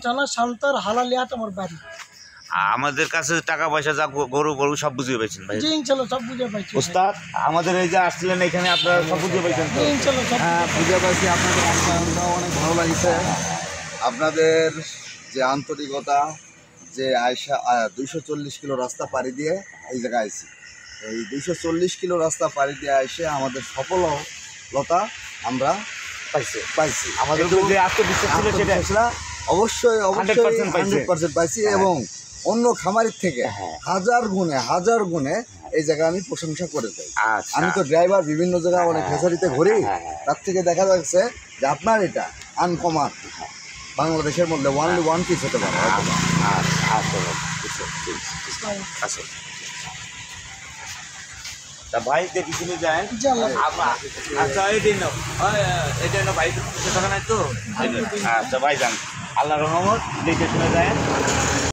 থানা শান্তার হালালিয়াট আমার বাড়ি। আমাদের কাছে টাকা পয়সা যা গরু গরু সব বুঝিয়ে পাইছেন ভাই? জি ইনশাল্লাহ সব বুঝে পাইছি। ওস্তাদ আমাদের এই যে আসছিলেন এখানে আপনারা সব বুঝিয়ে পাইছেন তো? ইনশাল্লাহ সব হ্যাঁ বুঝে পাইছি, আপনাদের আপ্যায়নটাও অনেক ভালো লাগছে। আপনাদের যে আন্তরিকতা, যে আয়সা 240 কিলো রাস্তা পাড়ি দিয়ে এই জায়গায় আইছি, এই 240 কিলো রাস্তা পাড়ি দিয়ে এসে আমাদের সফলতা আমরা পাইছি। আমাদের উপর যে আত্মবিশ্বাস ছিল সেটা অবশ্যই 100% পাইছি। 100% পাইছি এবং অন্য খামারের থেকে হাজার গুণে এই জায়গায় আমি প্রশংসা করে যাই। আচ্ছা। আমি তো ড্রাইভার, বিভিন্ন জায়গায় অনেক ফেসারিতে ঘুরি, তার থেকে দেখা যাচ্ছে যে আপনার এটা আনকমন, বাংলাদেশের মধ্যে ওয়ানলি ওয়ান পিস হতে পারে। আচ্ছা তা ভাই দেখি শুনে যায়। আচ্ছা এই দিন ভাই নাই তো। আচ্ছা ভাই যান, আল্লাহ রহমত দেখে শুনে যায়।